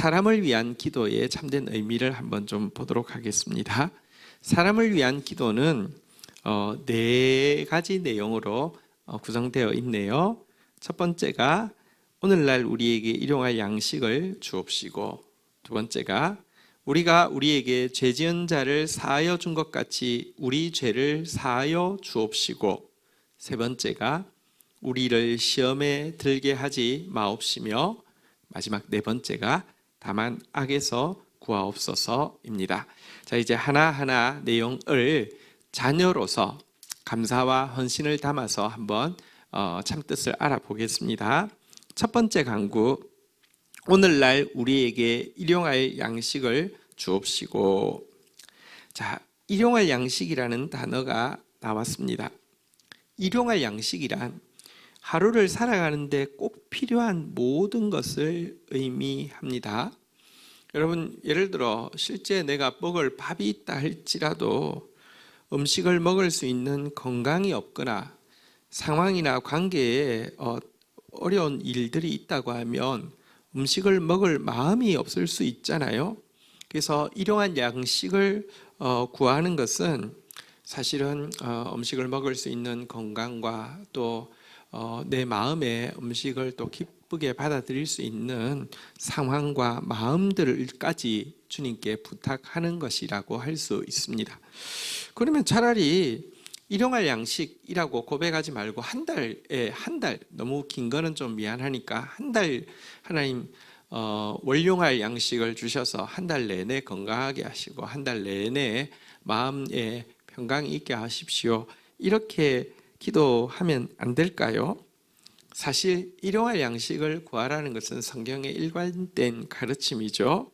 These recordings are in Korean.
사람을 위한 기도의 참된 의미를 한번 좀 보도록 하겠습니다. 사람을 위한 기도는 네 가지 내용으로 구성되어 있네요. 첫 번째가 오늘날 우리에게 일용할 양식을 주옵시고, 두 번째가 우리가 우리에게 죄 지은 자를 사하여 준 것 같이 우리 죄를 사하여 주옵시고, 세 번째가 우리를 시험에 들게 하지 마옵시며, 마지막 네 번째가 다만 악에서 구하옵소서입니다. 자, 이제 하나하나 내용을 자녀로서 감사와 헌신을 담아서 한번 참뜻을 알아보겠습니다. 첫 번째 간구, 오늘날 우리에게 일용할 양식을 주옵시고. 자, 일용할 양식이라는 단어가 나왔습니다. 일용할 양식이란 하루를 살아가는데 꼭 필요한 모든 것을 의미합니다. 여러분, 예를 들어 실제 내가 먹을 밥이 있다 할지라도 음식을 먹을 수 있는 건강이 없거나 상황이나 관계에 어려운 일들이 있다고 하면 음식을 먹을 마음이 없을 수 있잖아요. 그래서 일용할 양식을 구하는 것은 사실은 음식을 먹을 수 있는 건강과 또 내 마음의 음식을 또 기쁘게 받아들일 수 있는 상황과 마음들까지 주님께 부탁하는 것이라고 할 수 있습니다. 그러면 차라리 일용할 양식이라고 고백하지 말고 한 달, 너무 긴 거는 좀 미안하니까 한 달 하나님 월용할 양식을 주셔서 한 달 내내 건강하게 하시고 한 달 내내 마음에 평강이 있게 하십시오. 이렇게 기도하면 안 될까요? 사실 일용할 양식을 구하라는 것은 성경의 일관된 가르침이죠.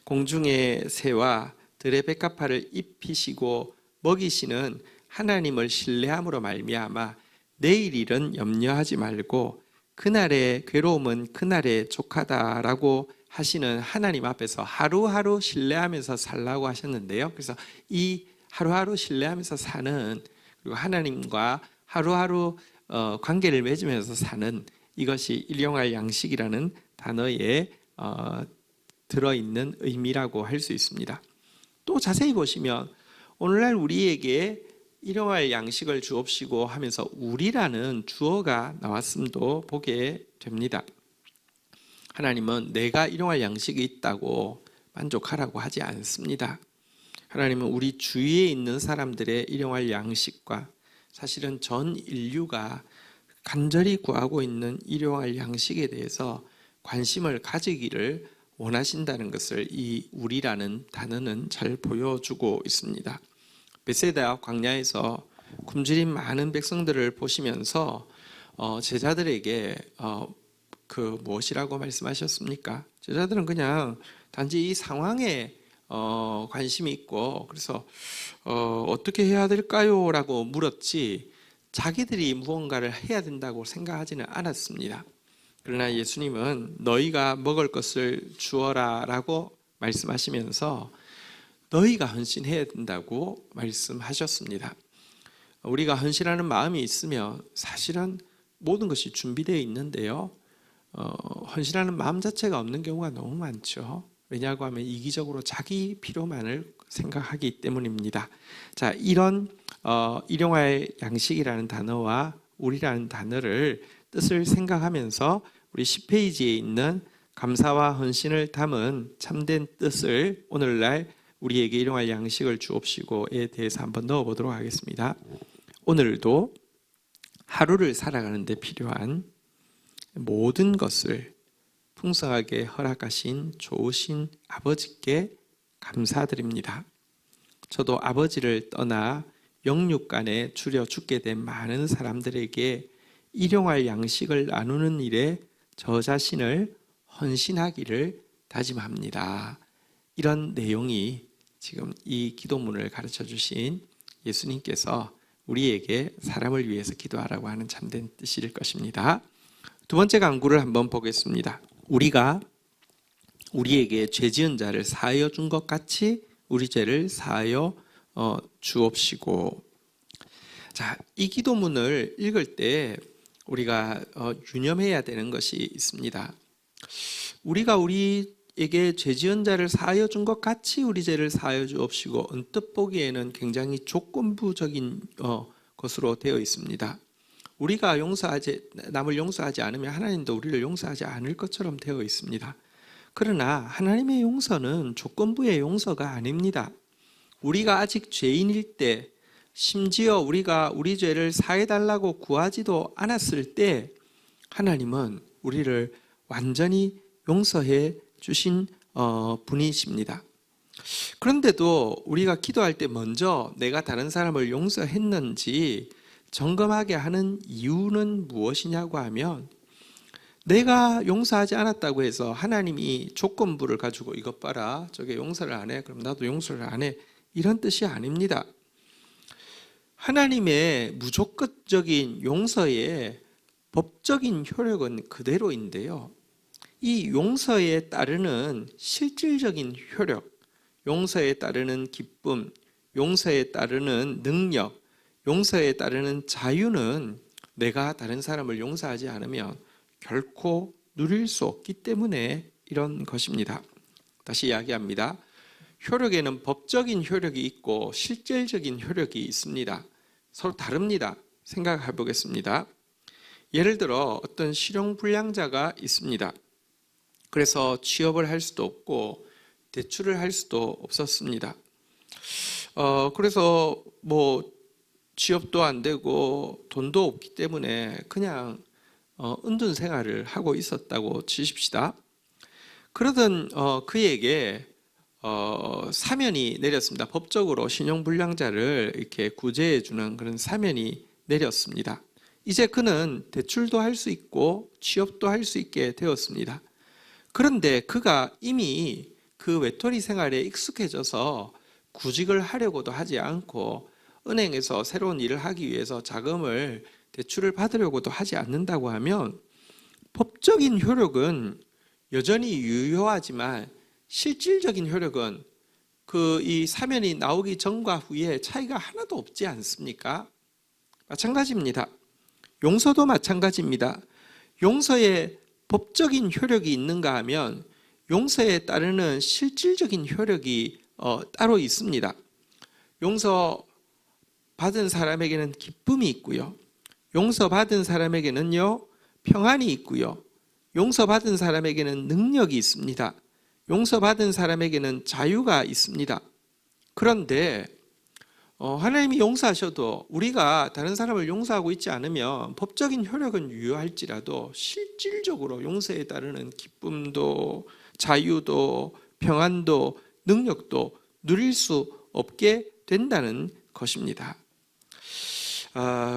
공중의 새와 들의 백합화를 입히시고 먹이시는 하나님을 신뢰함으로 말미암아 내일 일은 염려하지 말고 그날의 괴로움은 그날에 족하다라고 하시는 하나님 앞에서 하루하루 신뢰하면서 살라고 하셨는데요. 그래서 이 하루하루 신뢰하면서 사는, 그리고 하나님과 하루하루 관계를 맺으면서 사는, 이것이 일용할 양식이라는 단어에 들어있는 의미라고 할 수 있습니다. 또 자세히 보시면 오늘날 우리에게 일용할 양식을 주옵시고 하면서 우리라는 주어가 나왔음도 보게 됩니다. 하나님은 내가 일용할 양식이 있다고 만족하라고 하지 않습니다. 하나님은 우리 주위에 있는 사람들의 일용할 양식과 사실은 전 인류가 간절히 구하고 있는 일용할 양식에 대해서 관심을 가지기를 원하신다는 것을 이 우리라는 단어는 잘 보여주고 있습니다. 베세다 광야에서 굶주린 많은 백성들을 보시면서 제자들에게 무엇이라고 말씀하셨습니까? 제자들은 그냥 단지 이 상황에 관심이 있고 그래서 어떻게 해야 될까요? 라고 물었지 자기들이 무언가를 해야 된다고 생각하지는 않았습니다. 그러나 예수님은 너희가 먹을 것을 주어라 라고 말씀하시면서 너희가 헌신해야 된다고 말씀하셨습니다. 우리가 헌신하는 마음이 있으면 사실은 모든 것이 준비되어 있는데요, 헌신하는 마음 자체가 없는 경우가 너무 많죠. 왜냐하고 하면 이기적으로 자기 필요만을 생각하기 때문입니다. 자, 이런 일용할 양식이라는 단어와 우리라는 단어를 뜻을 생각하면서 우리 10페이지에 있는 감사와 헌신을 담은 참된 뜻을 오늘날 우리에게 일용할 양식을 주옵시고에 대해서 한번 넣어보도록 하겠습니다. 오늘도 하루를 살아가는 데 필요한 모든 것을 풍성하게 허락하신 좋으신 아버지께 감사드립니다. 저도 아버지를 떠나 영육간에 줄여 죽게 된 많은 사람들에게 일용할 양식을 나누는 일에 저 자신을 헌신하기를 다짐합니다. 이런 내용이 지금 이 기도문을 가르쳐 주신 예수님께서 우리에게 사람을 위해서 기도하라고 하는 참된 뜻일 것입니다. 두 번째 간구를 한번 보겠습니다. 우리가 우리에게 죄 지은 자를 사하여 준 것 같이 우리 죄를 사하여 주옵시고. 자, 이 기도문을 읽을 때 우리가 유념해야 되는 것이 있습니다. 우리가 우리 우리에게 죄 지은 자를 사하여 준 것 같이 우리 죄를 사하여 주옵시고, 언뜻 보기에는 굉장히 조건부적인 것으로 되어 있습니다. 우리가 남을 용서하지 않으면 하나님도 우리를 용서하지 않을 것처럼 되어 있습니다. 그러나 하나님의 용서는 조건부의 용서가 아닙니다. 우리가 아직 죄인일 때, 심지어 우리가 우리 죄를 사해달라고 구하지도 않았을 때 하나님은 우리를 완전히 용서해 주신 분이십니다. 그런데도 우리가 기도할 때 먼저 내가 다른 사람을 용서했는지 점검하게 하는 이유는 무엇이냐고 하면, 내가 용서하지 않았다고 해서 하나님이 조건부를 가지고 이것 봐라, 저게 용서를 안 해, 그럼 나도 용서를 안 해, 이런 뜻이 아닙니다. 하나님의 무조건적인 용서의 법적인 효력은 그대로인데요, 이 용서에 따르는 실질적인 효력, 용서에 따르는 기쁨, 용서에 따르는 능력, 용서에 따르는 자유는 내가 다른 사람을 용서하지 않으면 결코 누릴 수 없기 때문에 이런 것입니다. 다시 이야기합니다. 효력에는 법적인 효력이 있고 실질적인 효력이 있습니다. 서로 다릅니다. 생각해 보겠습니다. 예를 들어 어떤 실용불량자가 있습니다. 그래서 취업을 할 수도 없고 대출을 할 수도 없었습니다. 그래서 취업도 안 되고 돈도 없기 때문에 그냥 은둔 생활을 하고 있었다고 치십시다. 그러던 그에게 사면이 내렸습니다. 법적으로 신용불량자를 이렇게 구제해 주는 그런 사면이 내렸습니다. 이제 그는 대출도 할 수 있고 취업도 할 수 있게 되었습니다. 그런데 그가 이미 그 외톨이 생활에 익숙해져서 구직을 하려고도 하지 않고 은행에서 새로운 일을 하기 위해서 자금을 대출을 받으려고도 하지 않는다고 하면 법적인 효력은 여전히 유효하지만 실질적인 효력은 이 사면이 나오기 전과 후에 차이가 하나도 없지 않습니까? 마찬가지입니다. 용서도 마찬가지입니다. 용서에 법적인 효력이 있는가 하면 용서에 따르는 실질적인 효력이 따로 있습니다. 용서 받은 사람에게는 기쁨이 있고요, 용서받은 사람에게는요 평안이 있고요, 용서받은 사람에게는 능력이 있습니다. 용서받은 사람에게는 자유가 있습니다. 그런데 하나님이 용서하셔도 우리가 다른 사람을 용서하고 있지 않으면 법적인 효력은 유효할지라도 실질적으로 용서에 따르는 기쁨도 자유도 평안도 능력도 누릴 수 없게 된다는 것입니다.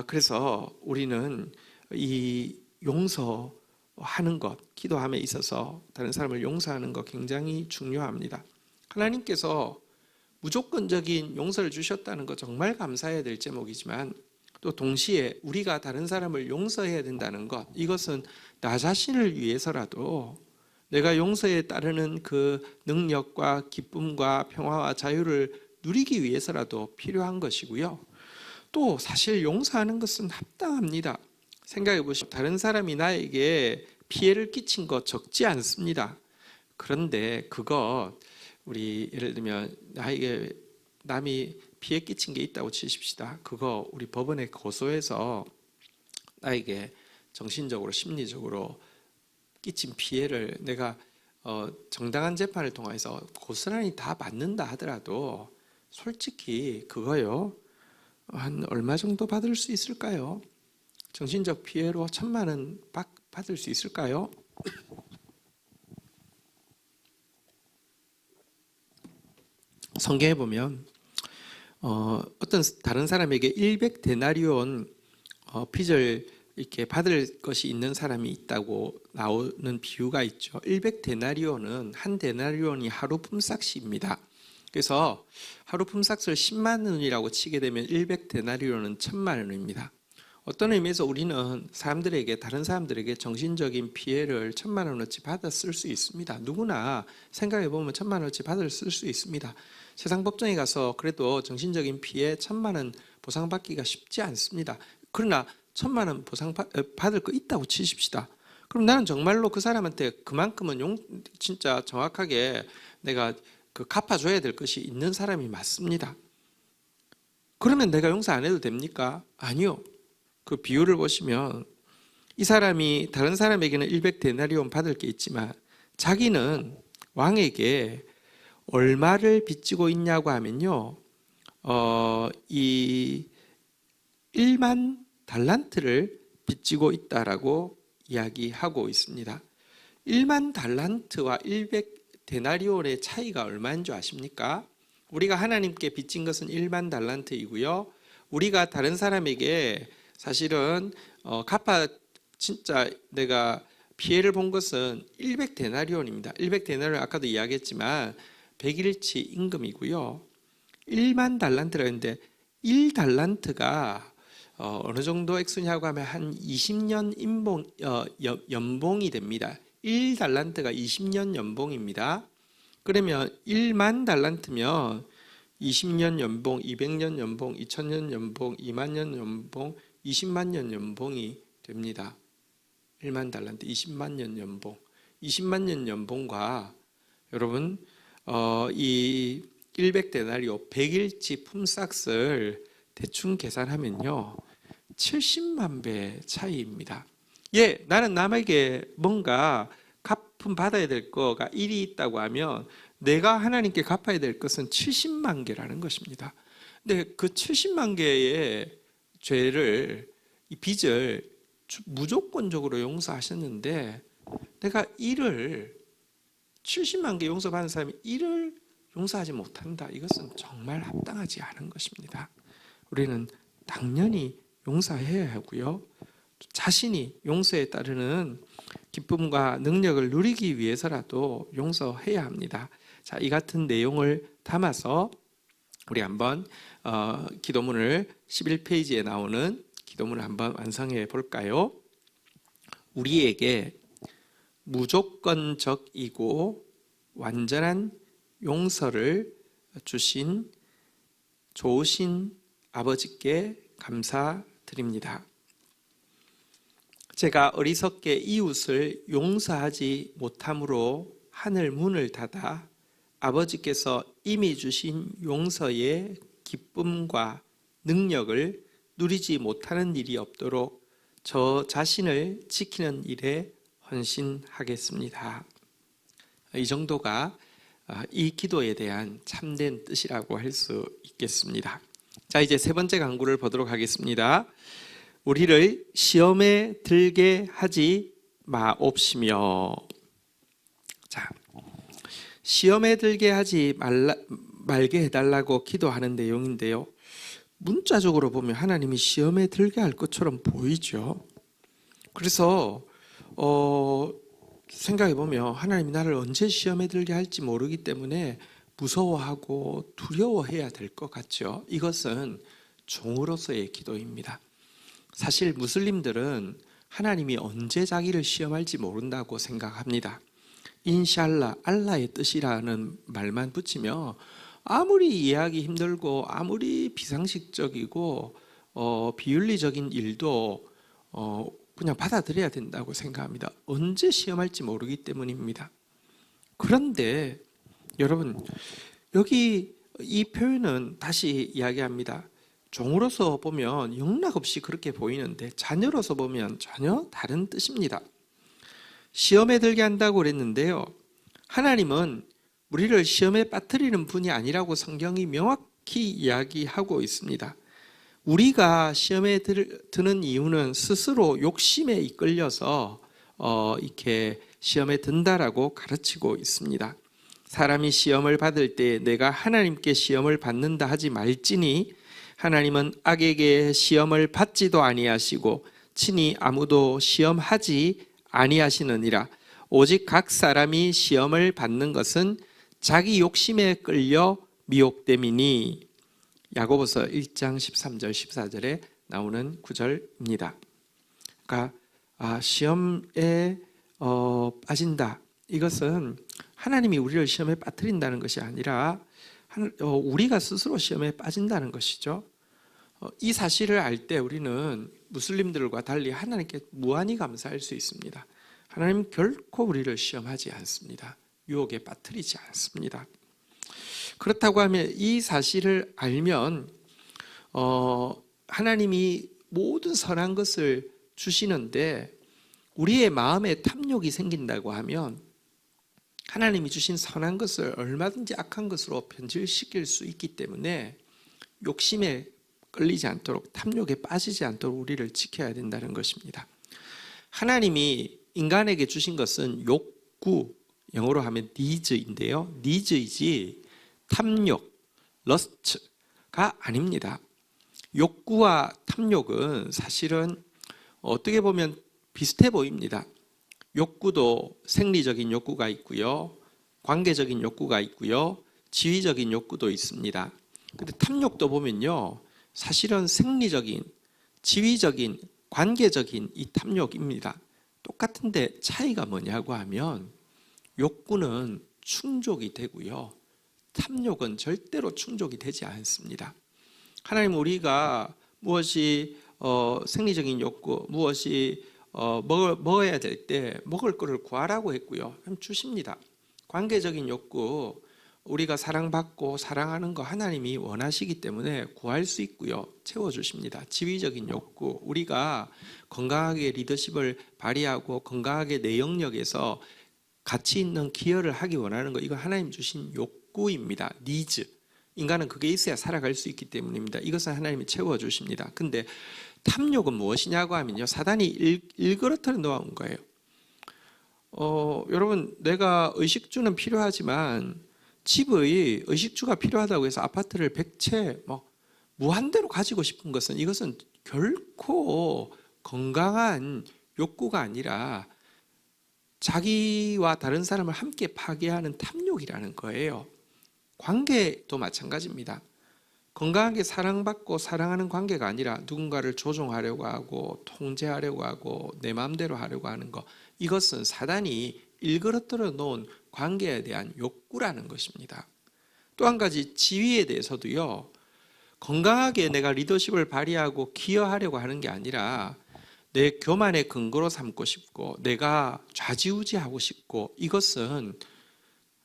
그래서 우리는 이 용서하는 것, 기도함에 있어서 다른 사람을 용서하는 것 굉장히 중요합니다. 하나님께서 무조건적인 용서를 주셨다는 것 정말 감사해야 될 제목이지만, 또 동시에 우리가 다른 사람을 용서해야 된다는 것, 이것은 나 자신을 위해서라도 내가 용서에 따르는 그 능력과 기쁨과 평화와 자유를 누리기 위해서라도 필요한 것이고요. 또 사실 용서하는 것은 합당합니다. 생각해 보시면 다른 사람이 나에게 피해를 끼친 거 적지 않습니다. 그런데 그거 우리 예를 들면 나에게 남이 피해 끼친 게 있다고 치십시다. 그거 우리 법원에 고소해서 나에게 정신적으로 심리적으로 끼친 피해를 내가 정당한 재판을 통해서 고스란히 다 받는다 하더라도 솔직히 그거요 한 얼마 정도 받을 수 있을까요? 정신적 피해로 1,000만 원 받을 수 있을까요? 성경에 보면 어떤 다른 사람에게 100데나리온 빚을 이렇게 받을 것이 있는 사람이 있다고 나오는 비유가 있죠. 100데나리온은 한 데나리온이 하루 품삯입니다. 그래서 하루 품삯을 10만 원이라고 치게 되면 100데나리온은 1,000만 원입니다. 어떤 의미에서 우리는 다른 사람들에게 정신적인 피해를 1,000만 원어치 받아 쓸 수 있습니다. 누구나 생각해 보면 1,000만 원어치 받아 쓸 수 있습니다. 세상 법정에 가서 그래도 정신적인 피해 1,000만 원 보상받기가 쉽지 않습니다. 그러나 1,000만 원 받을 거 있다고 치십시다. 그럼 나는 정말로 그 사람한테 그만큼은 진짜 정확하게 내가 갚아줘야 될 것이 있는 사람이 맞습니다. 그러면 내가 용서 안 해도 됩니까? 아니요. 그 비유를 보시면 이 사람이 다른 사람에게는 100데나리온 받을 게 있지만 자기는 왕에게 얼마를 빚지고 있냐고 하면요, 이 1만 달란트를 빚지고 있다라고 이야기하고 있습니다. 1만 달란트와 100데나리온의 차이가 얼마인 줄 아십니까? 우리가 하나님께 빚진 것은 1만 달란트이고요. 우리가 다른 사람에게 사실은 진짜 내가 피해를 본 것은 100데나리온입니다. 100데나리온 아까도 이야기했지만 100일치 임금이고요. 1만 달란트라 했는데 1달란트가 어느 정도 액수냐고 하면 한 20년 연봉이 됩니다. 1달란트가 20년 연봉입니다. 그러면 1만 달란트면 20년 연봉, 200년 연봉, 2000년 연봉, 2만 년 연봉, 20만 년 연봉이 됩니다. 1만 달란트, 20만 년 연봉. 20만 년 연봉과 여러분 이 100데나리오 100일치 품삯을 대충 계산하면요 70만 배 차이입니다. 예, 나는 남에게 뭔가 갚음 받아야 될 거가 1이 있다고 하면 내가 하나님께 갚아야 될 것은 70만 개라는 것입니다. 근데 그 70만 개의 죄를, 이 빚을 무조건적으로 용서하셨는데 내가 70만 개 용서받은 사람이 1을 용서하지 못한다. 이것은 정말 합당하지 않은 것입니다. 우리는 당연히 용서해야 하고요. 자신이 용서에 따르는 기쁨과 능력을 누리기 위해서라도 용서해야 합니다. 자, 이 같은 내용을 담아서 우리 한번 기도문을 11페이지에 나오는 기도문을 한번 완성해 볼까요? 우리에게 무조건적이고 완전한 용서를 주신 좋으신 아버지께 감사드립니다. 제가 어리석게 이웃을 용서하지 못함으로 하늘 문을 닫아 아버지께서 이미 주신 용서의 기쁨과 능력을 누리지 못하는 일이 없도록 저 자신을 지키는 일에 헌신하겠습니다. 이 정도가 이 기도에 대한 참된 뜻이라고 할 수 있겠습니다. 자, 이제 세 번째 강구를 보도록 하겠습니다. 우리를 시험에 들게 하지 마옵시며. 자, 시험에 들게 하지 말게 해달라고 기도하는 내용인데요. 문자적으로 보면 하나님이 시험에 들게 할 것처럼 보이죠. 그래서 생각해 보면 하나님이 나를 언제 시험에 들게 할지 모르기 때문에 무서워하고 두려워해야 될 것 같죠. 이것은 종으로서의 기도입니다. 사실 무슬림들은 하나님이 언제 자기를 시험할지 모른다고 생각합니다. 인샬라, 알라의 뜻이라는 말만 붙이면 아무리 이해하기 힘들고 아무리 비상식적이고 비윤리적인 일도 그냥 받아들여야 된다고 생각합니다. 언제 시험할지 모르기 때문입니다. 그런데 여러분, 여기 이 표현은 다시 이야기합니다. 종으로서 보면 영락없이 그렇게 보이는데 자녀로서 보면 전혀 다른 뜻입니다. 시험에 들게 한다고 그랬는데요, 하나님은 우리를 시험에 빠뜨리는 분이 아니라고 성경이 명확히 이야기하고 있습니다. 우리가 시험에 드는 이유는 스스로 욕심에 이끌려서 이렇게 시험에 든다라고 가르치고 있습니다. 사람이 시험을 받을 때 내가 하나님께 시험을 받는다 하지 말지니 하나님은 악에게 시험을 받지도 아니하시고 친히 아무도 시험하지 아니하시느니라. 오직 각 사람이 시험을 받는 것은 자기 욕심에 끌려 미혹됨이니. 야고보서 1장 13절 14절에 나오는 구절입니다. 그러니까 시험에 빠진다. 이것은 하나님이 우리를 시험에 빠뜨린다는 것이 아니라 우리가 스스로 시험에 빠진다는 것이죠. 이 사실을 알 때 우리는 무슬림들과 달리 하나님께 무한히 감사할 수 있습니다. 하나님 결코 우리를 시험하지 않습니다. 유혹에 빠뜨리지 않습니다. 그렇다고 하면 이 사실을 알면 하나님이 모든 선한 것을 주시는데 우리의 마음에 탐욕이 생긴다고 하면 하나님이 주신 선한 것을 얼마든지 악한 것으로 변질시킬 수 있기 때문에 욕심에 끌리지 않도록, 탐욕에 빠지지 않도록 우리를 지켜야 된다는 것입니다. 하나님이 인간에게 주신 것은 욕구, 영어로 하면 needs인데요. needs이지 탐욕, lust가 아닙니다. 욕구와 탐욕은 사실은 어떻게 보면 비슷해 보입니다. 욕구도 생리적인 욕구가 있고요, 관계적인 욕구가 있고요, 지위적인 욕구도 있습니다. 근데 탐욕도 보면요, 사실은 생리적인, 지위적인, 관계적인 이 탐욕입니다. 똑같은데 차이가 뭐냐고 하면 욕구는 충족이 되고요, 탐욕은 절대로 충족이 되지 않습니다. 하나님 우리가 무엇이 생리적인 욕구, 무엇이 먹어야 될 때 먹을 것을 구하라고 했고요, 그럼 주십니다. 관계적인 욕구, 우리가 사랑받고 사랑하는 거 하나님이 원하시기 때문에 구할 수 있고요, 채워주십니다. 지위적인 욕구, 우리가 건강하게 리더십을 발휘하고 건강하게 내 영역에서 가치 있는 기여를 하기 원하는 거, 이거 하나님 주신 욕구입니다. 니즈. 인간은 그게 있어야 살아갈 수 있기 때문입니다. 이것은 하나님이 채워주십니다. 근데 탐욕은 무엇이냐고 하면요, 사단이 일그러뜨려 놓은 거예요. 여러분, 내가 의식주는 필요하지만 집의 의식주가 필요하다고 해서 아파트를 100채 무한대로 가지고 싶은 것은, 이것은 결코 건강한 욕구가 아니라 자기와 다른 사람을 함께 파괴하는 탐욕이라는 거예요. 관계도 마찬가지입니다. 건강하게 사랑받고 사랑하는 관계가 아니라 누군가를 조종하려고 하고 통제하려고 하고 내 마음대로 하려고 하는 것, 이것은 사단이 일그러뜨려 놓은 관계에 대한 욕구라는 것입니다. 또 한 가지, 지위에 대해서도요, 건강하게 내가 리더십을 발휘하고 기여하려고 하는 게 아니라 내 교만의 근거로 삼고 싶고 내가 좌지우지하고 싶고, 이것은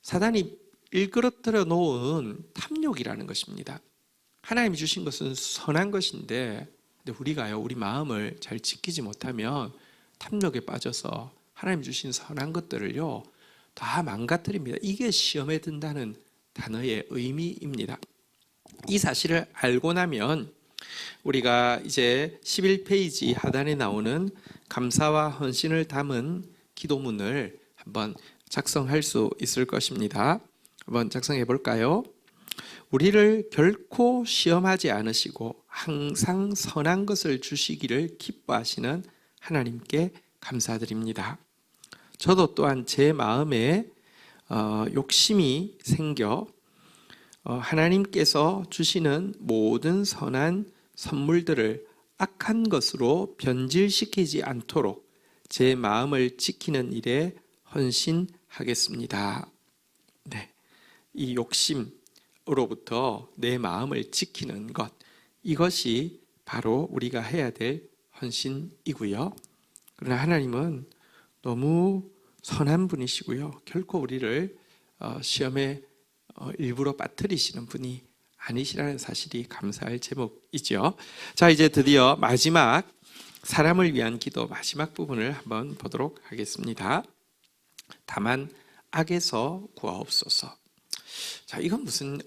사단이 일그러뜨려 놓은 탐욕이라는 것입니다. 하나님이 주신 것은 선한 것인데, 근데 우리가요, 우리 마음을 잘 지키지 못하면 탐욕에 빠져서 하나님 주신 선한 것들을요 다 망가뜨립니다. 이게 시험에 든다는 단어의 의미입니다. 이 사실을 알고 나면 우리가 이제 11페이지 하단에 나오는 감사와 헌신을 담은 기도문을 한번 작성할 수 있을 것입니다. 한번 작성해 볼까요? 우리를 결코 시험하지 않으시고 항상 선한 것을 주시기를 기뻐하시는 하나님께 감사드립니다. 저도 또한 제 마음에 욕심이 생겨 하나님께서 주시는 모든 선한 선물들을 악한 것으로 변질시키지 않도록 제 마음을 지키는 일에 헌신하겠습니다. 네, 이 욕심으로부터 내 마음을 지키는 것, 이것이 바로 우리가 해야 될 헌신이고요. 그러나 하나님은 너무 선한 분이시고요, 결코 우리를 시험에 일부러 빠뜨리시는 분이 아니시라는 사실이 감사할 제목이죠. 자, 이제 드디어 마지막 사람을 위한 기도 마지막 부분을 한번 보도록 하겠습니다. 다만 악에서 구하옵소서. 자, 이건 무슨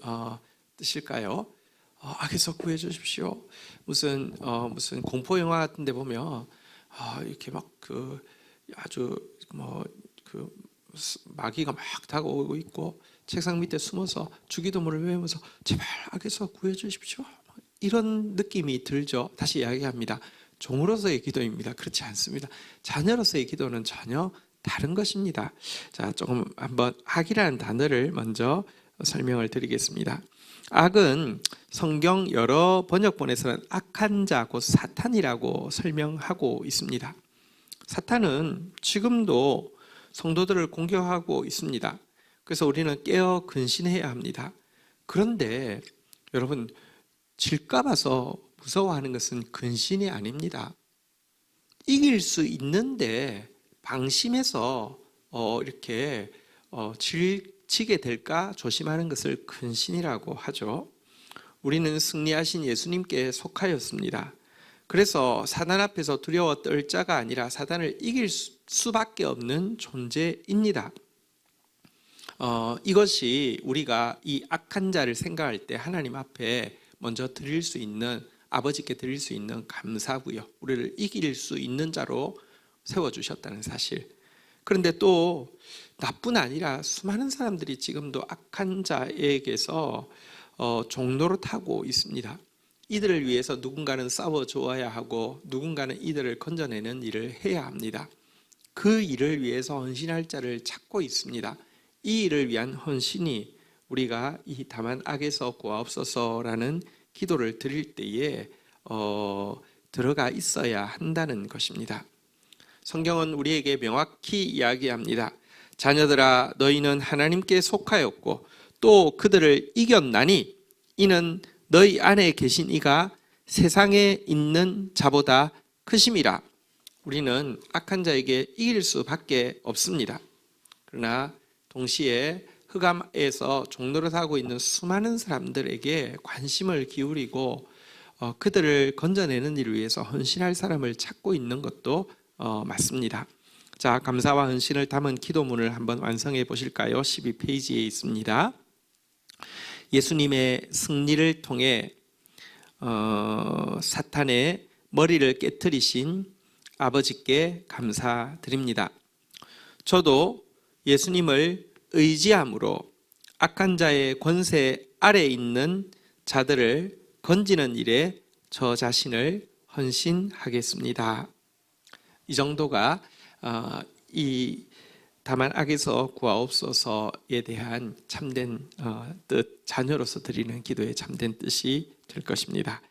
뜻일까요? 악에서 구해 주십시오. 무슨 공포 영화 같은 데 보면 이렇게 막 아주 마귀가 막 다가오고 있고 책상 밑에 숨어서 주기도문을 외우면서 제발 악에서 구해 주십시오, 이런 느낌이 들죠. 다시 이야기합니다. 종으로서의 기도입니다. 그렇지 않습니다. 자녀로서의 기도는 전혀 다른 것입니다. 자, 조금 한번 악이라는 단어를 먼저 설명을 드리겠습니다. 악은 성경 여러 번역본에서는 악한 자, 곧 사탄이라고 설명하고 있습니다. 사탄은 지금도 성도들을 공격하고 있습니다. 그래서 우리는 깨어 근신해야 합니다. 그런데 여러분, 질까 봐서 무서워하는 것은 근신이 아닙니다. 이길 수 있는데 방심해서 이렇게 지게 될까 조심하는 것을 근신이라고 하죠. 우리는 승리하신 예수님께 속하였습니다. 그래서 사단 앞에서 두려워 떨 자가 아니라 사단을 이길 수밖에 없는 존재입니다. 이것이 우리가 이 악한 자를 생각할 때 하나님 앞에 먼저 드릴 수 있는, 아버지께 드릴 수 있는 감사고요. 우리를 이길 수 있는 자로 세워주셨다는 사실. 그런데 또 나뿐 아니라 수많은 사람들이 지금도 악한 자에게서 종노릇하고 있습니다. 이들을 위해서 누군가는 싸워주어야 하고 누군가는 이들을 건져내는 일을 해야 합니다. 그 일을 위해서 헌신할 자를 찾고 있습니다. 이 일을 위한 헌신이 우리가 이 다만 악에서 구하옵소서라는 기도를 드릴 때에 들어가 있어야 한다는 것입니다. 성경은 우리에게 명확히 이야기합니다. 자녀들아, 너희는 하나님께 속하였고 또 그들을 이겼나니 이는 너희 안에 계신 이가 세상에 있는 자보다 크심이라. 우리는 악한 자에게 이길 수밖에 없습니다. 그러나 동시에 흑암에서 종노릇하고 있는 수많은 사람들에게 관심을 기울이고 그들을 건져내는 일을 위해서 헌신할 사람을 찾고 있는 것도 맞습니다. 자, 감사와 헌신을 담은 기도문을 한번 완성해 보실까요? 12페이지에 있습니다. 예수님의 승리를 통해 사탄의 머리를 깨트리신 아버지께 감사드립니다. 저도 예수님을 의지함으로 악한 자의 권세 아래 있는 자들을 건지는 일에 저 자신을 헌신하겠습니다. 이 정도가 이 다만 악에서 구하옵소서에 대한 참된 뜻, 자녀로서 드리는 기도의 참된 뜻이 될 것입니다.